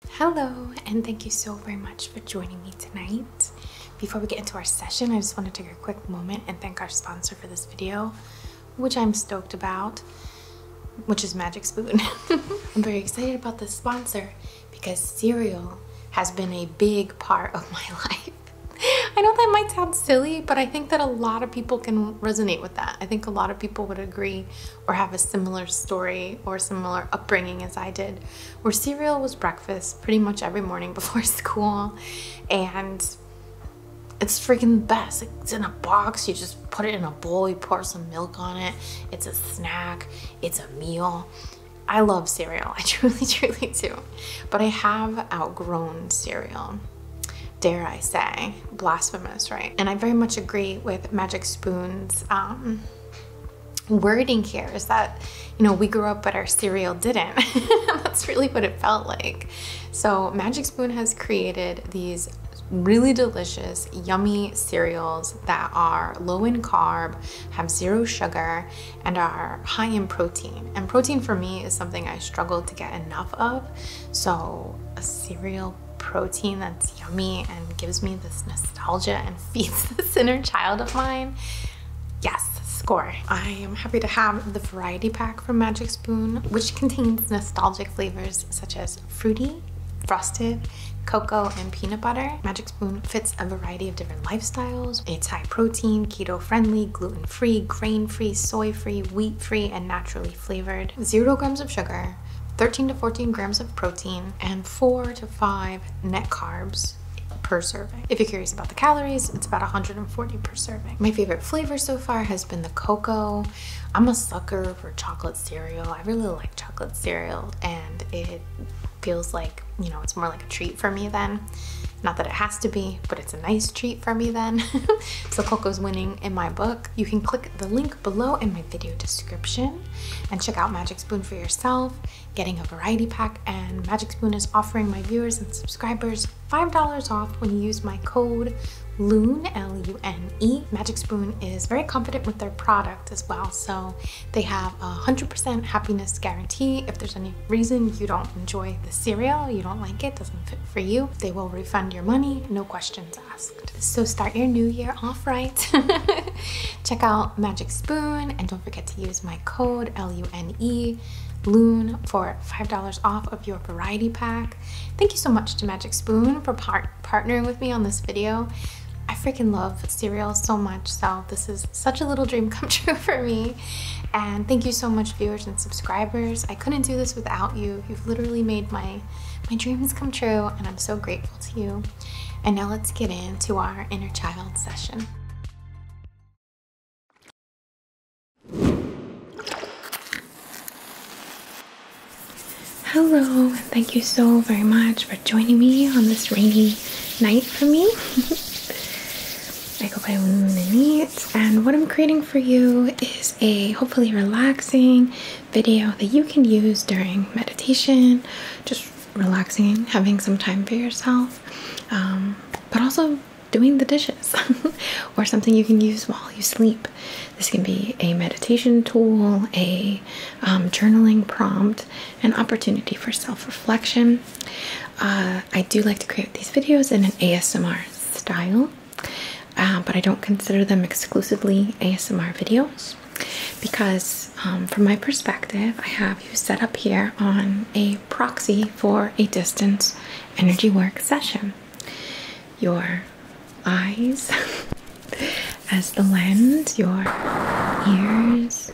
Hello, and thank you so very much for joining me tonight. Before we get into our session, I just want to take a quick moment and thank our sponsor for this video, which I'm stoked about, which is Magic Spoon. I'm very excited about this sponsor because cereal has been a big part of my life. I know that might sound silly, but I think that a lot of people can resonate with that. I think a lot of people would agree or have a similar story or similar upbringing as I did, where cereal was breakfast pretty much every morning before school, and it's freaking the best. It's in a box, you just put it in a bowl, you pour some milk on it, it's a snack, it's a meal. I love cereal, I truly do, but I have outgrown cereal. Dare I say, blasphemous, right? And I very much agree with Magic Spoon's wording here, is that, you know, we grew up but our cereal didn't. That's really what it felt like. So Magic Spoon has created these really delicious, yummy cereals that are low in carb, have zero sugar, and are high in protein. And protein for me is something I struggle to get enough of. So a cereal protein that's yummy and gives me this nostalgia and feeds this inner child of mine, yes, score. I am happy to have the variety pack from Magic Spoon, which contains nostalgic flavors such as fruity, frosted, cocoa, and peanut butter. Magic Spoon fits a variety of different lifestyles. It's high protein, keto friendly, gluten free, grain free, soy free, wheat free, and naturally flavored. 0 grams of sugar, 13 to 14 grams of protein, and 4 to 5 net carbs per serving. If you're curious about the calories, it's about 140 per serving. My favorite flavor so far has been the cocoa. I'm a sucker for chocolate cereal. I really like chocolate cereal, and it feels like, you know, it's more like a treat for me then. Not that it has to be, but it's a nice treat for me then. So cocoa's winning in my book. You can click the link below in my video description and check out Magic Spoon for yourself, getting a variety pack. And Magic Spoon is offering my viewers and subscribers $5 off when you use my code LUNE, L-U-N-E. Magic Spoon is very confident with their product as well, so they have a 100% happiness guarantee. If there's any reason you don't enjoy the cereal, you don't like it, doesn't fit for you, they will refund your money, no questions asked. So start your new year off right. Check out Magic Spoon, and don't forget to use my code LUNE LUNE for $5 off of your variety pack. Thank you so much to Magic Spoon for partnering with me on this video. I freaking love cereal so much, so this is such a little dream come true for me. And thank you so much, viewers and subscribers. I couldn't do this without you. You've literally made my dreams come true, and I'm so grateful to you. And now let's get into our inner child session. Hello, and thank you so very much for joining me on this rainy night for me. I go by Lune Innate, and what I'm creating for you is a hopefully relaxing video that you can use during meditation, just relaxing, having some time for yourself, but also doing the dishes or something you can use while you sleep. This can be a meditation tool, a journaling prompt, an opportunity for self-reflection. I do like to create these videos in an ASMR style, but I don't consider them exclusively ASMR videos because from my perspective, I have you set up here on a proxy for a distance energy work session. Your eyes as the lens, your ears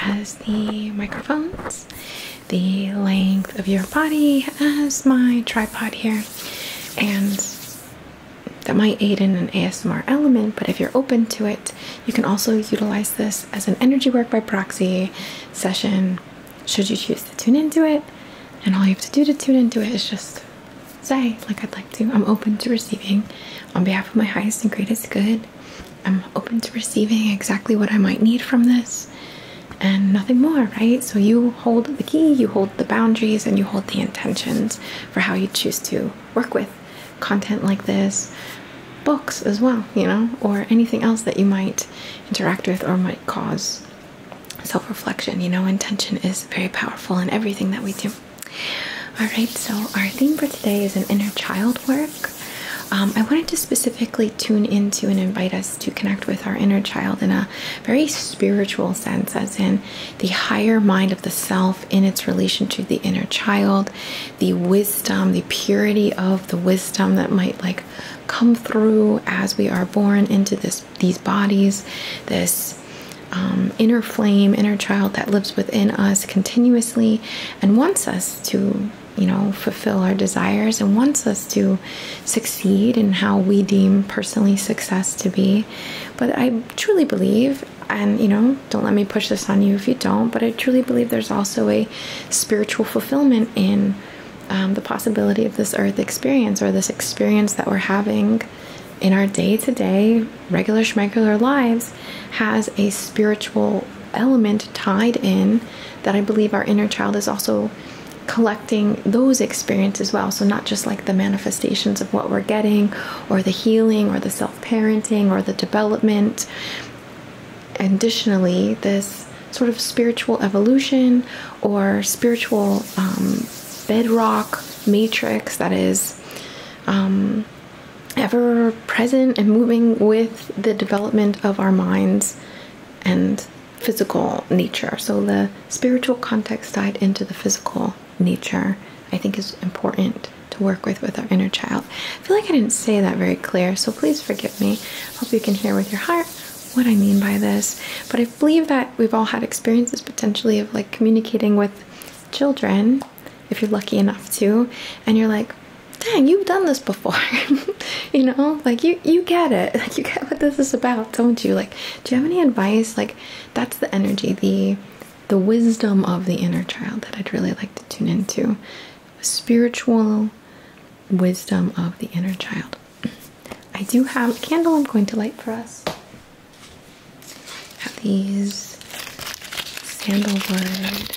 as the microphones, the length of your body as my tripod here, and that might aid in an ASMR element, but if you're open to it, you can also utilize this as an energy work by proxy session should you choose to tune into it. And all you have to do to tune into it is just say, like, I'd like to. I'm open to receiving on behalf of my highest and greatest good. I'm open to receiving exactly what I might need from this and nothing more, right? So you hold the key, you hold the boundaries, and you hold the intentions for how you choose to work with content like this, books as well, you know, or anything else that you might interact with or might cause self-reflection. You know, intention is very powerful in everything that we do. Alright, so our theme for today is an inner child work. I wanted to specifically tune into and invite us to connect with our inner child in a very spiritual sense, as in the higher mind of the self in its relation to the inner child, the wisdom, the purity of the wisdom that might like come through as we are born into these bodies, this inner flame, inner child that lives within us continuously and wants us to, you know, fulfill our desires and wants us to succeed in how we deem personally success to be. But I truly believe, and you know, don't let me push this on you if you don't, but I truly believe there's also a spiritual fulfillment in the possibility of this earth experience, or this experience that we're having in our day-to-day regular schmegular lives has a spiritual element tied in that I believe our inner child is also collecting those experiences as well. So not just like the manifestations of what we're getting, or the healing, or the self-parenting, or the development. Additionally, this sort of spiritual evolution or spiritual bedrock matrix that is ever present and moving with the development of our minds and physical nature. So the spiritual context tied into the physical nature, I think, is important to work with our inner child. I feel like I didn't say that very clear, so please forgive me. Hope you can hear with your heart what I mean by this. But I believe that we've all had experiences potentially of like communicating with children, if you're lucky enough to, and you're like, dang, you've done this before. You know, like you get it. Like, you get what this is about, don't you? Like, do you have any advice? Like, that's the energy, the wisdom of the inner child that I'd really like to tune into. Spiritual wisdom of the inner child. I do have a candle I'm going to light for us. I have these sandalwood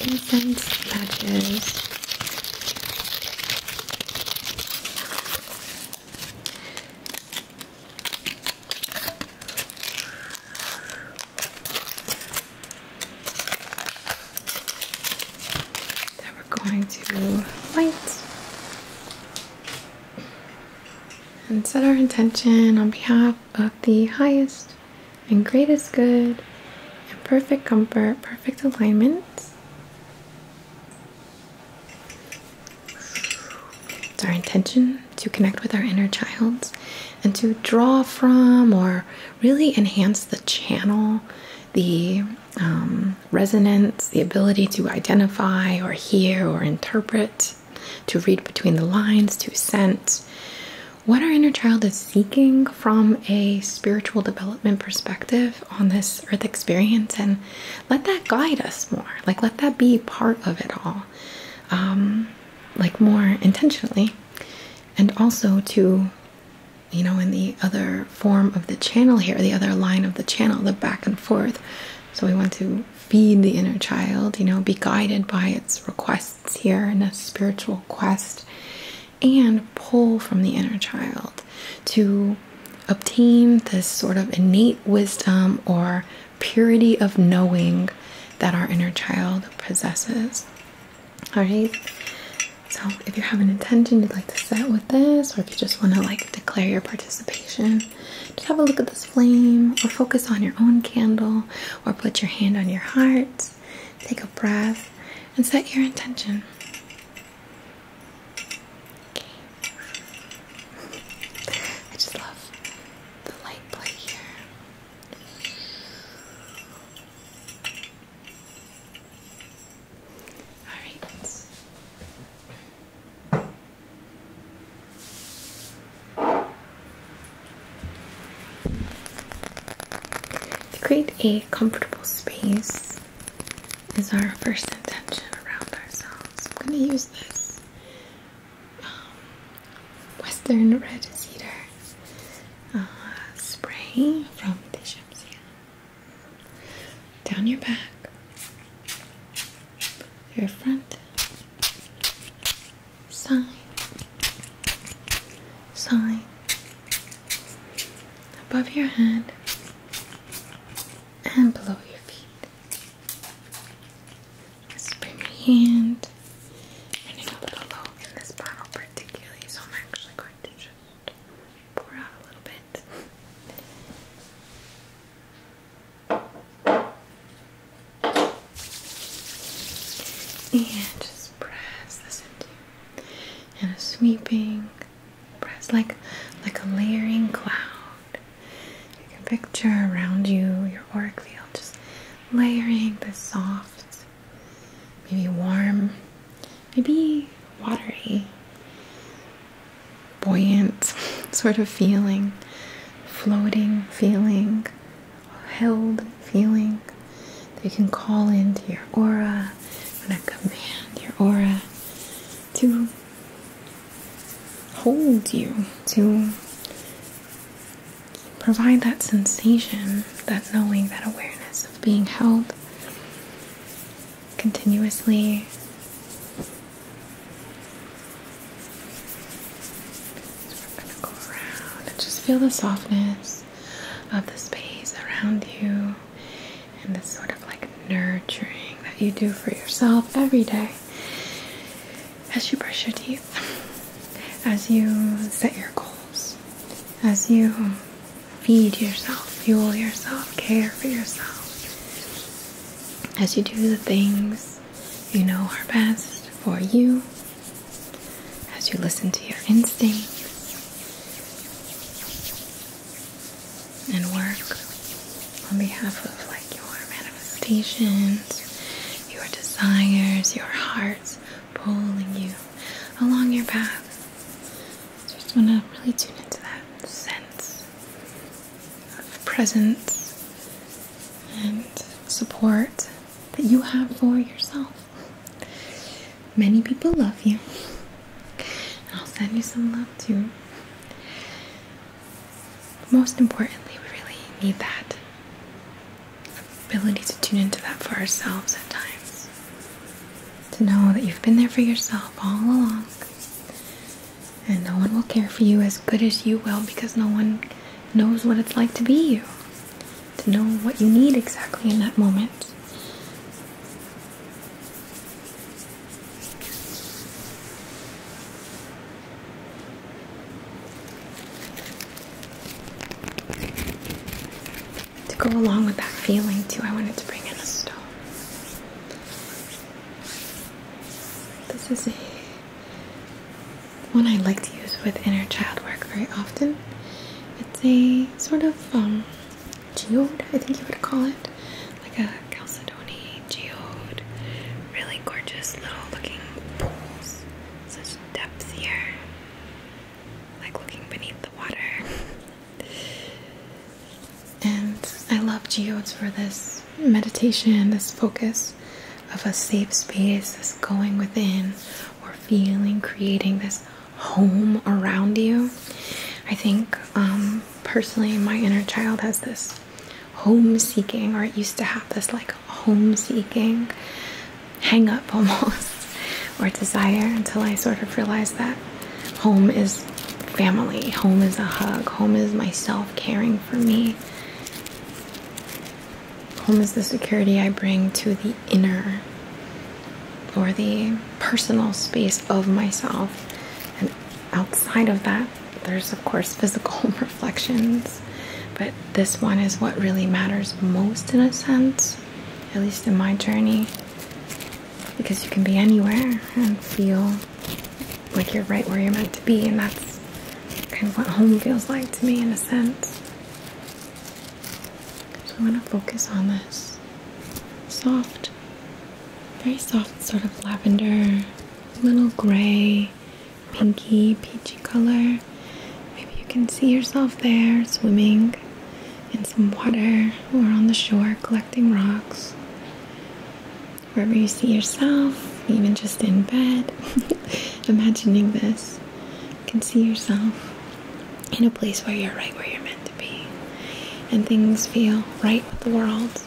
incense matches. Going to light and set our intention on behalf of the highest and greatest good and perfect comfort, perfect alignment. It's our intention to connect with our inner child and to draw from, or really enhance the channel, the resonance, the ability to identify or hear or interpret, to read between the lines, to sense what our inner child is seeking from a spiritual development perspective on this earth experience, and let that guide us more. Like, let that be part of it all, like more intentionally. And also to, you know, in the other form of the channel here, the other line of the channel, the back and forth. So we want to feed the inner child, you know, be guided by its requests here in a spiritual quest, and pull from the inner child to obtain this sort of innate wisdom or purity of knowing that our inner child possesses. All right. So if you have an intention you'd like to set with this, or if you just want to like declare your participation, just have a look at this flame, or focus on your own candle, or put your hand on your heart, take a breath, and set your intention. Okay. I just love the light play here. Create a comfortable space is our first intention around ourselves. I'm going to use this Western Red Cedar spray from Deshemsia. Down your back, your front, side, side, above your head, and below your feet. Just bring your hand And just press this into you. And a sweeping press, like a layering cloud. You can picture around you your auric field, just layering this soft, maybe warm, maybe watery, buoyant sort of feeling, floating feeling, held feeling that you can call into your aura. I'm going to command your aura to hold you, to provide that sensation, that knowing, that awareness of being held continuously. So we're going to go around and just feel the softness of the space around you and this sort of like nurturing that you do for yourself every day as you brush your teeth, as you set your goals, as you feed yourself, fuel yourself, care for yourself, as you do the things you know are best for you, as you listen to your instincts and work on behalf of like your manifestations, your desires, your hearts pulling you along your path. Just want to really tune into that sense of presence and support that you have for yourself. Many people love you, and I'll send you some love too. Most importantly, we really need that ability to tune into that for ourselves at times. To know that you've been there for yourself all along, and no one will care for you as good as you will, because no one knows what it's like to be you, to know what you need exactly in that moment. To go along with that feeling too, I wanted to bring in a stone. This is one I like to use with inner child work very often. It's a sort of geode, I think you would call it, like a chalcedony geode. Really gorgeous little looking pools, such depth here, like looking beneath the water. And I love geodes for this meditation, this focus of a safe space, this going within or feeling, creating this home around you. I think personally my inner child has this home seeking, or it used to have this like home seeking hang up almost, or desire, until I sort of realized that home is family, home is a hug, home is myself caring for me. Home is the security I bring to the inner or the personal space of myself. And outside of that, there's of course physical reflections, but this one is what really matters most in a sense, at least in my journey, because you can be anywhere and feel like you're right where you're meant to be, and that's kind of what home feels like to me in a sense. So I'm going to focus on this soft, very soft sort of lavender, little gray, pinky, peachy color. Maybe you can see yourself there swimming in some water or on the shore collecting rocks. Wherever you see yourself, even just in bed, imagining this, you can see yourself in a place where you're right where you're meant to be, and things feel right with the world.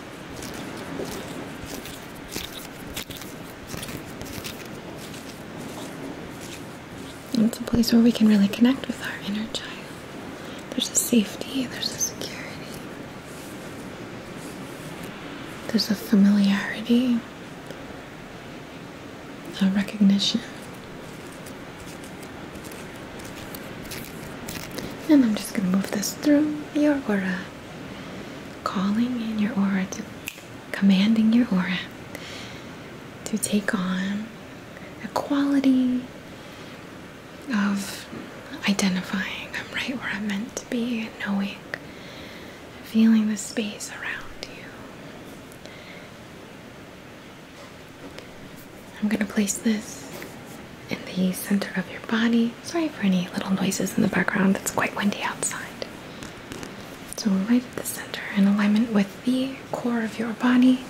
And it's a place where we can really connect with our inner child. There's a safety, there's a security, there's a familiarity, a recognition. And I'm just going to move this through your aura, calling in your aura, to commanding your aura to take on a quality of identifying I'm right where I'm meant to be, and knowing, feeling the space around you. I'm going to place this in the center of your body. Sorry for any little noises in the background, it's quite windy outside. So right at the center, in alignment with the core of your body.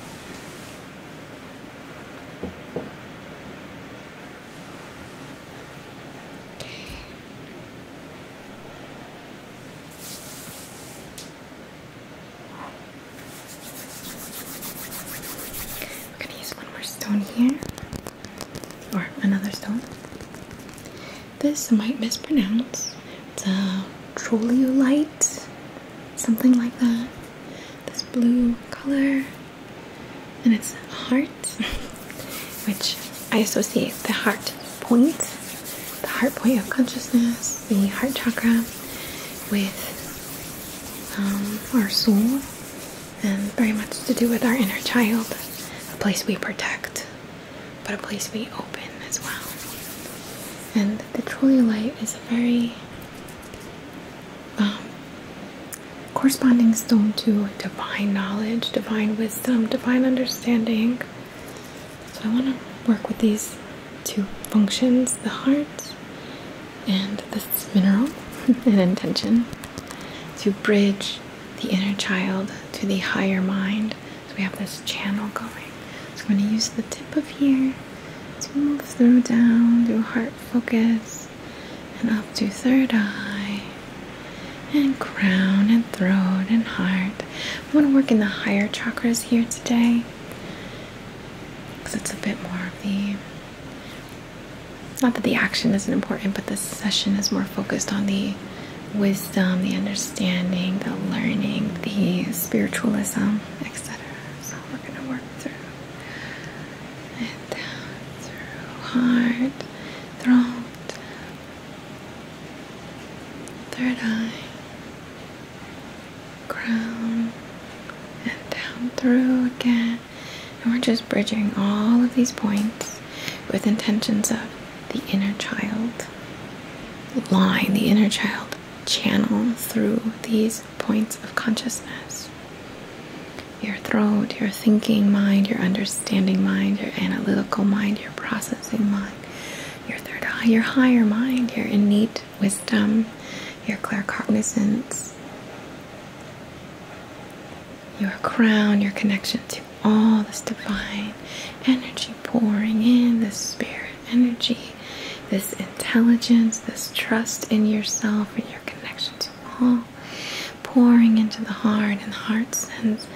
We're going to use one more stone here, or another stone. This I might mispronounce. It's a trolleolite, something like that. This blue color, and it's a heart, which I associate the heart point of consciousness, the heart chakra, with our soul, and very much to do with our inner child, a place we protect, but a place we open as well. And the trolleolite is a very corresponding stone to divine knowledge, divine wisdom, divine understanding. So I want to work with these two functions, the heart and this mineral and intention, to bridge the inner child to the higher mind. So we have this channel going. So I'm going to use the tip of here to move through down to heart focus and up to third eye and crown and throat and heart. I want to work in the higher chakras here today because it's a bit more of the, not that the action isn't important, but this session is more focused on the wisdom, the understanding, the learning, the spiritualism, etc. So we're going to work through and down through heart, throat, third eye, crown, and down through again. And we're just bridging all of these points with intentions of the inner child line, the inner child channel through these points of consciousness. Your throat, your thinking mind, your understanding mind, your analytical mind, your processing mind, your third eye, your higher mind, your innate wisdom, your claircognizance, your crown, your connection to all this divine energy pouring in, this spirit energy, this intelligence, this trust in yourself and your connection to all, pouring into the heart, and the heart sends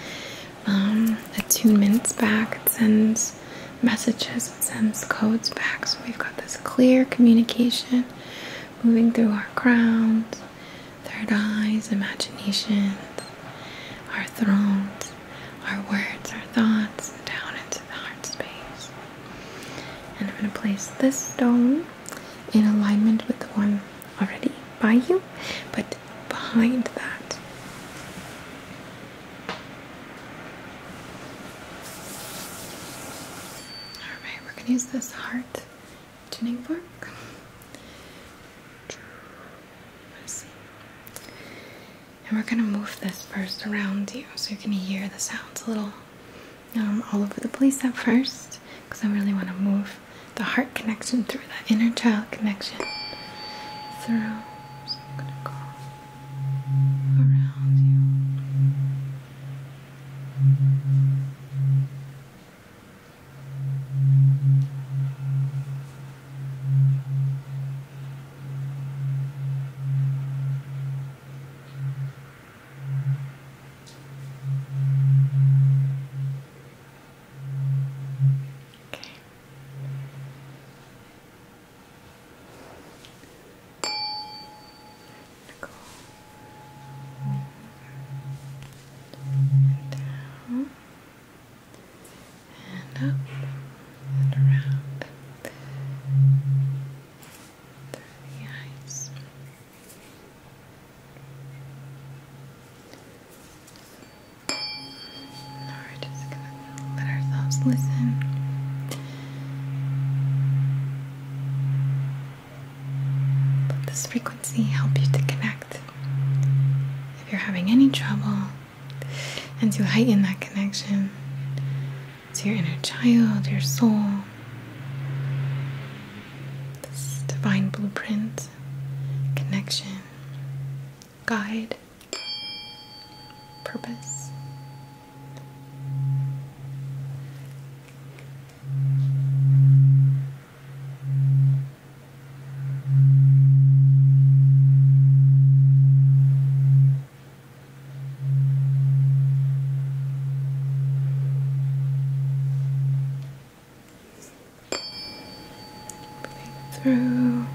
attunements back, it sends messages, it sends codes back. So we've got this clear communication moving through our crowns, third eyes, imaginations, our thrones, our words, our thoughts, down into the heart space. And I'm going to place this stone in alignment with the one already by you, but behind that. Alright, we're going to use this heart tuning fork. And we're going to move this first around you, so you're going to hear the sounds a little all over the place at first, because I really want to move the heart connection through, that inner child connection through. So I'm going to go around you. Listen this frequency help you to connect. If you're having any trouble, and to heighten that connection to your inner child, your soul, this divine blueprint, connection, guide, purpose. Through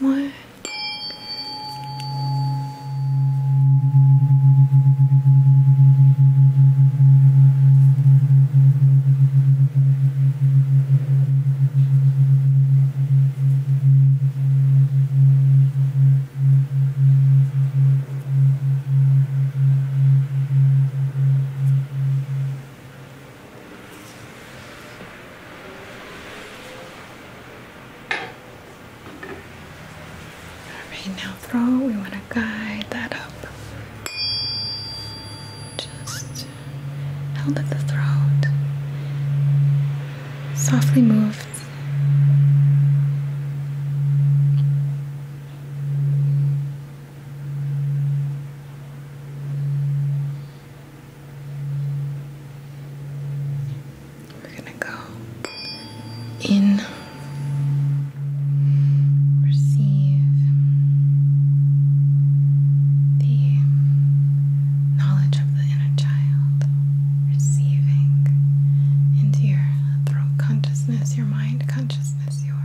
more. Now throat, we want to guide that up. Just held at the throat. Softly moved. We're going to go in. Your mind consciousness, your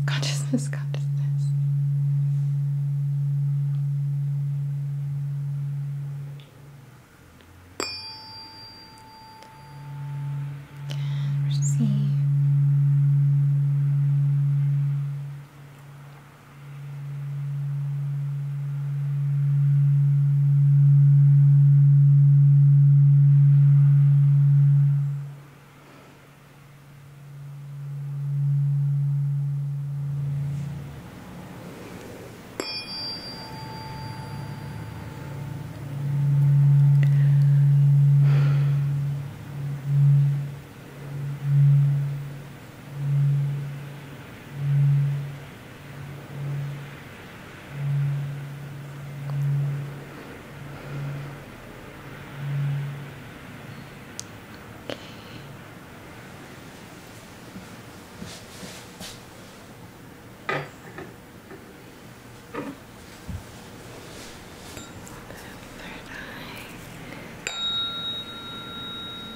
consciousness. And receive.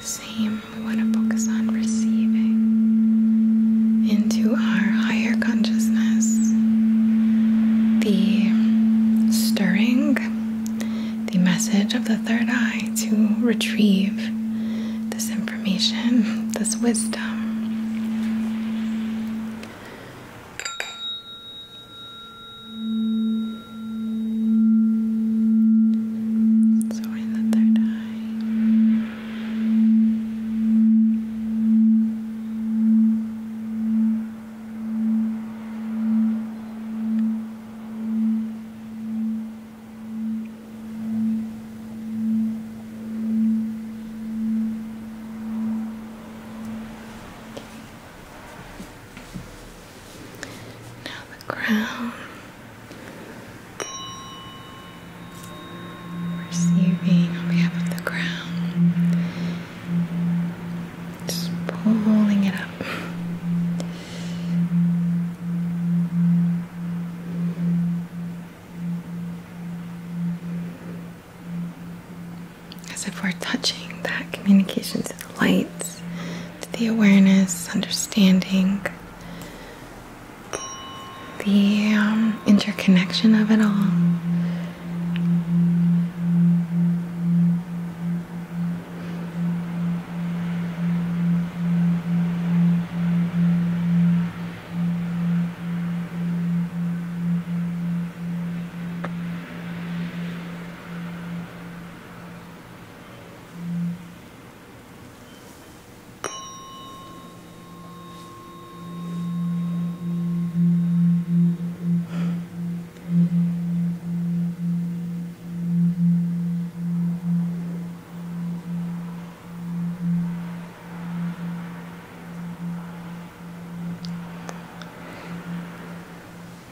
Same, we want to focus on receiving into our higher consciousness the stirring, the message of the third eye to retrieve this information, this wisdom. Crown, receiving on behalf of the crown, just pulling it up. communication to the light, to the awareness, understanding the interconnection of it all.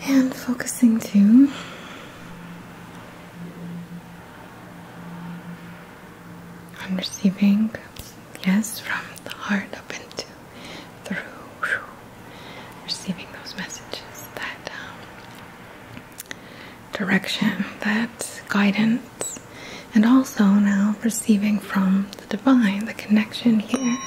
And focusing too on receiving, yes, from the heart up into through, receiving those messages, that direction, that guidance, and also now receiving from the divine, the connection here.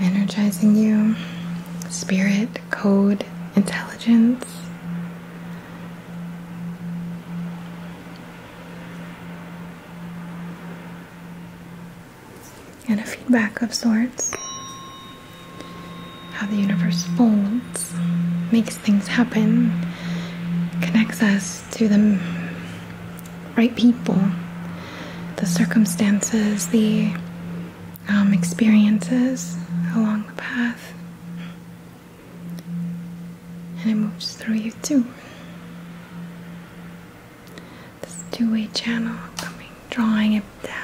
Energizing you, spirit, code, intelligence. And a feedback of sorts. How the universe folds, makes things happen, connects us to the right people, the circumstances, the experiences along the path, and it moves through you too. This two-way channel coming, drawing it down.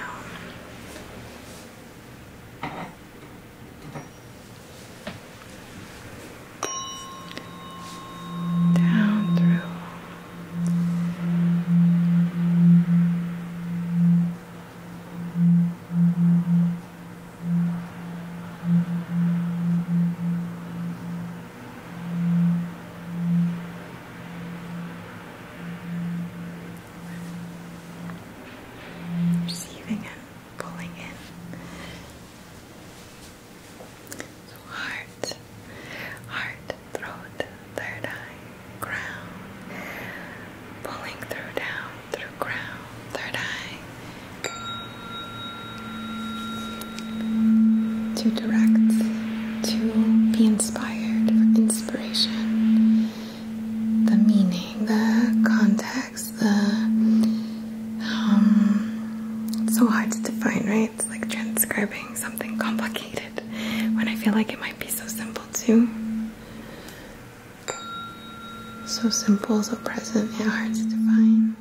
To direct, to be inspired, for inspiration, the meaning, the context, it's so hard to define, right? It's like transcribing something complicated when I feel like it might be so simple too. So simple, so present, yet hard to define.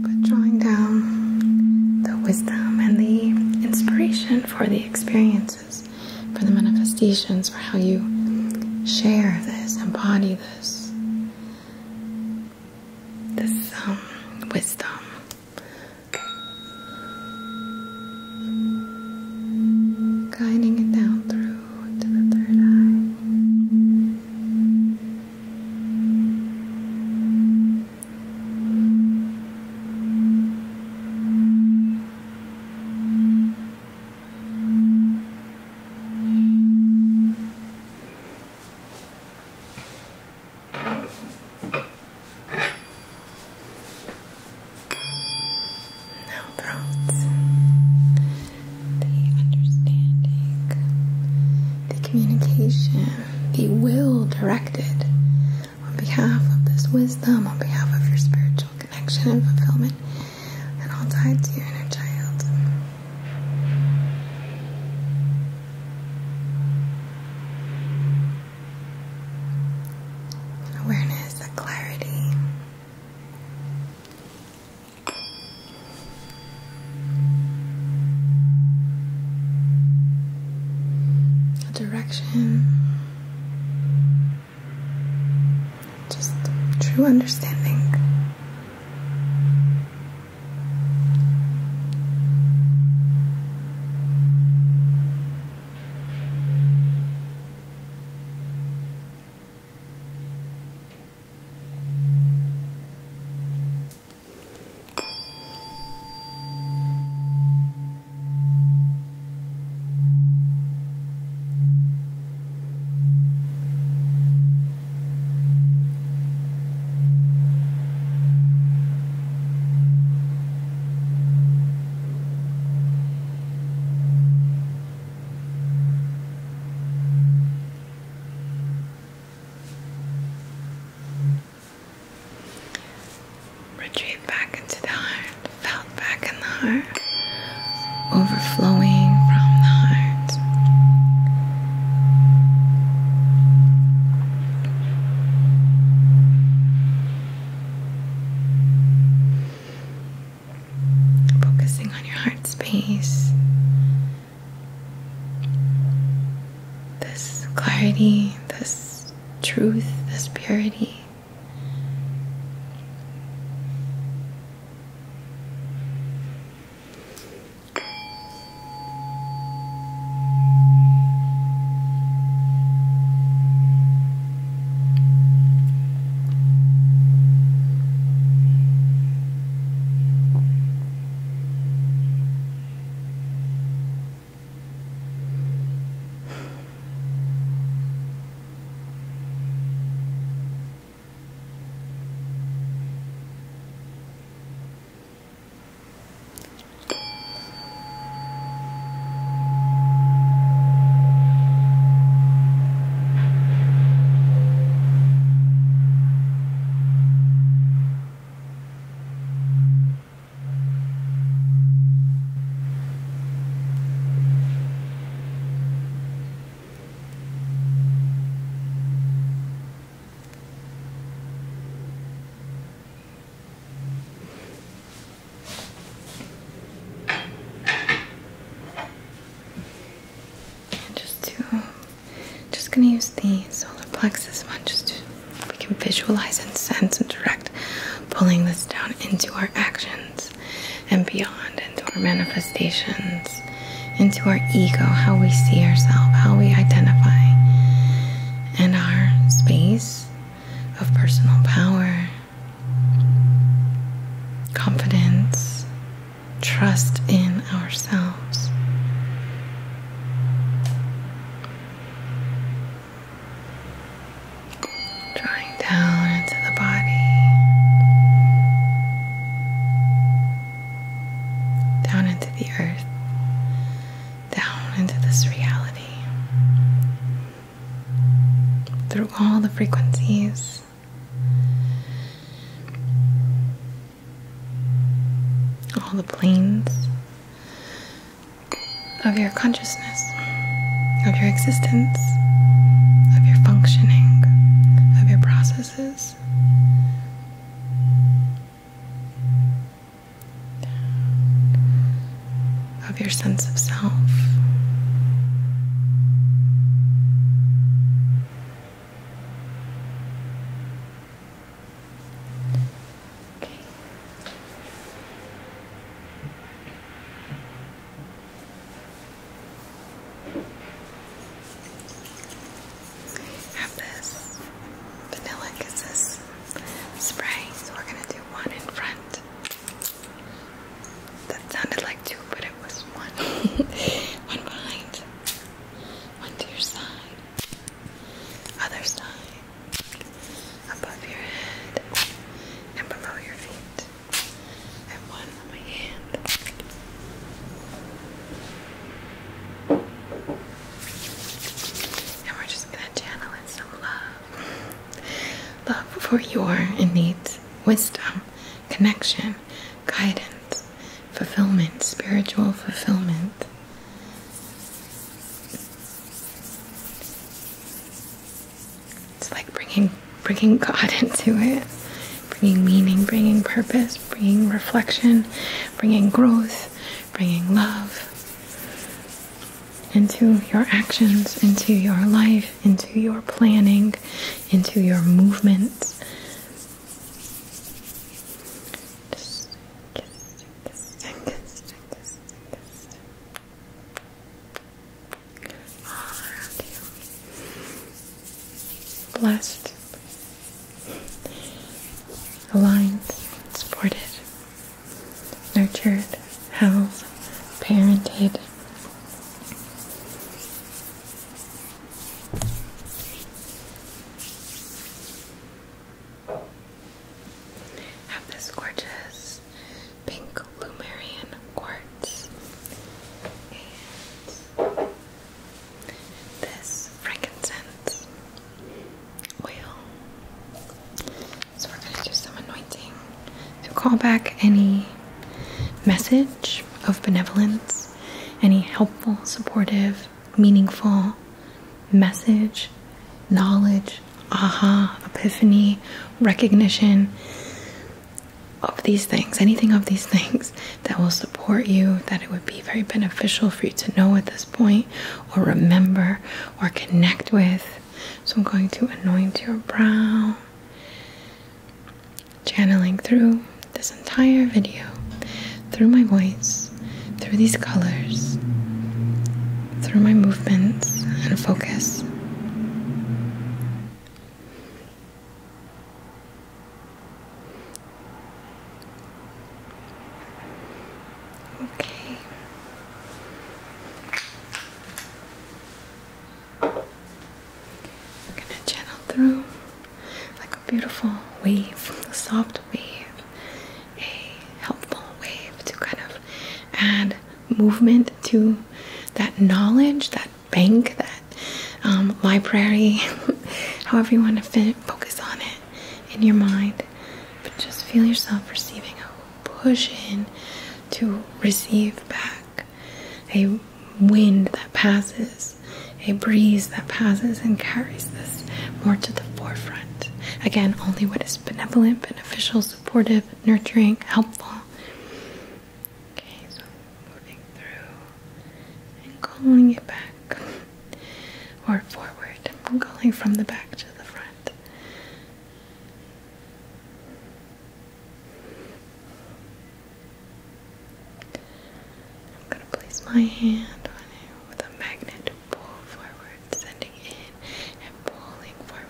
But drawing down the wisdom and the inspiration for the experiences, for the manifestations, for how you share this, embody this wisdom. Guiding it down through to the third eye. Communication, the will directed on behalf of this wisdom, on behalf of your spiritual connection and fulfillment, and all tied to your inner child. An awareness, a clarity. Direction, just true understanding. are overflowing from the heart. Focusing on your heart space. This clarity, this truth, this purity. Going to use the solar plexus one just to we can visualize and sense and direct, pulling this down into our actions and beyond, into our manifestations, into our ego, how we see ourselves, how we identify, and our space of personal power, confidence, trust in ourselves. Down into the body, down into the earth, down into this reality, through all the frequencies, all the planes of your consciousness, of your existence, of your functioning, of your processes. Of your sense of self. Okay. Have this vanilla kisses spray, so we're gonna do one in front. That sounded like two, but it was one. One behind, one to your side, other side, above your head and below your feet, and one on my hand. And we're just gonna channel in some love. Love for your innate wisdom, connection, guidance, fulfillment, spiritual fulfillment. It's like bringing God into it, bringing meaning, bringing purpose, bringing reflection, bringing growth, bringing love into your actions, into your life, into your planning, into your movements. Just kiss, kiss, kiss, kiss, kiss. All around you. Blessed, aligned, supported, nurtured, held, parented. Have this gorgeous pink Lumerian quartz and this frankincense oil. So we're going to do some anointing to call back any message of benevolence, any helpful, supportive, meaningful message, knowledge, aha, epiphany, recognition of these things, anything of these things that will support you, that it would be very beneficial for you to know at this point, or remember, or connect with. So I'm going to anoint your brow, channeling through this entire video, through my voice, through these colors, through my movements and focus. Okay. I'm gonna channel through like a beautiful wave, a soft wave, a helpful wave to kind of add movement to that knowledge, that bank, that library, however you want to focus on it in your mind. But just feel yourself receiving a push in to receive back, a wind that passes, a breeze that passes and carries this more to the forefront. Again, only what is benevolent, beneficial, supportive, nurturing, helpful. Okay, so moving through and calling it back or forward. I'm calling from the back to the front. I'm going to place my hand on it with a magnet to pull forward, sending in and pulling forward.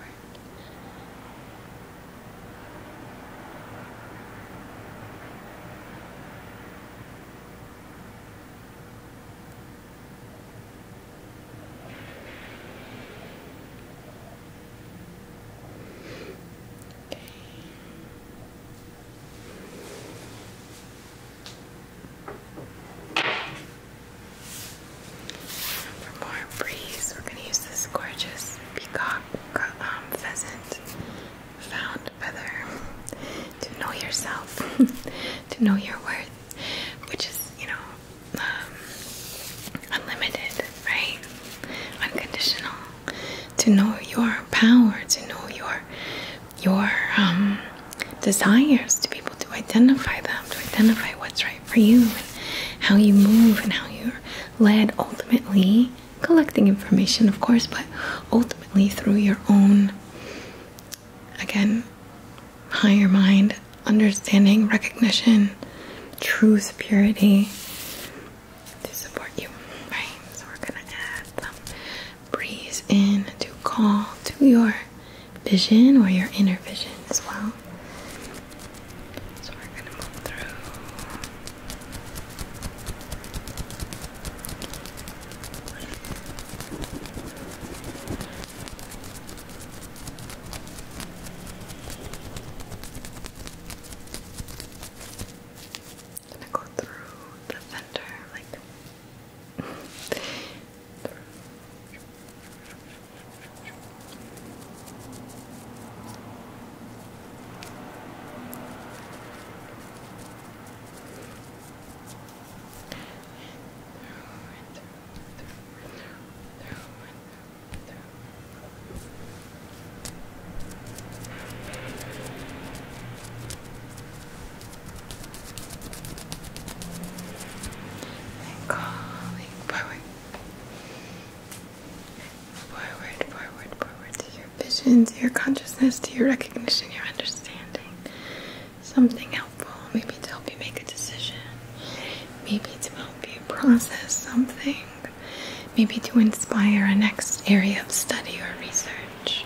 For more breeze, we're going to use this gorgeous peacock pheasant found feather to know yourself, to know your worth, which is, unlimited, right? Unconditional. To know your power, to know your desires, to be able to identify them, to identify what's right for you and how you move and how you're led, ultimately collecting information, of course, but ultimately through your own, again, higher mind, understanding, recognition, truth, purity, to support you, right? So we're gonna add some breeze in to call to your vision or your inner vision as well. So we're gonna move through. Gonna go through the center, like calling forward to your vision, to your consciousness, to your recognition, your understanding. Something helpful, maybe to help you make a decision, maybe to help you process something, maybe to inspire a next area of study or research.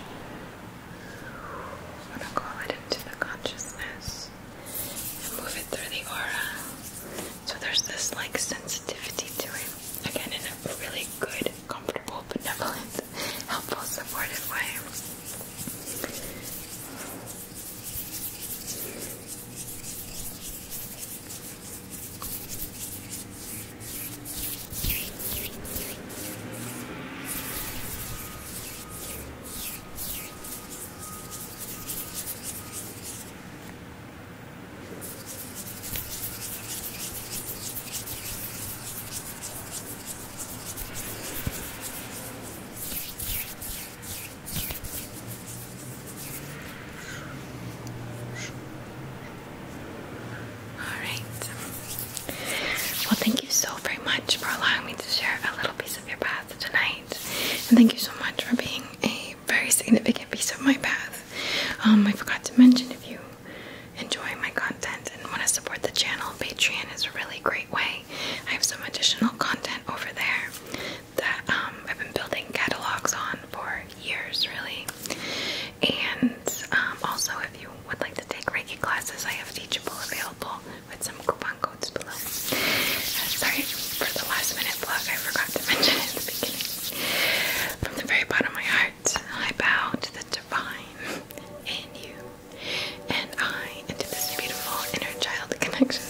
I'm gonna call it into the consciousness and move it through the aura. So there's this like sensitivity to it. Again, in a really good, comfortable, benevolent, helpful, supportive way. much for allowing me to share a little piece of your path tonight. And thank you so much for being a very significant piece of my path. I forgot to mention, if you enjoy my content and want to support the channel, Patreon is a really great way. I have some additional content over there that I've been building catalogs on for years, really. And also, if you would like to take Reiki classes, I have Teachable available with some coupon codes below. Sorry for the last minute plug, I forgot to mention it at the beginning. From the very bottom of my heart, I bow to the divine in you, and I into this beautiful inner child connection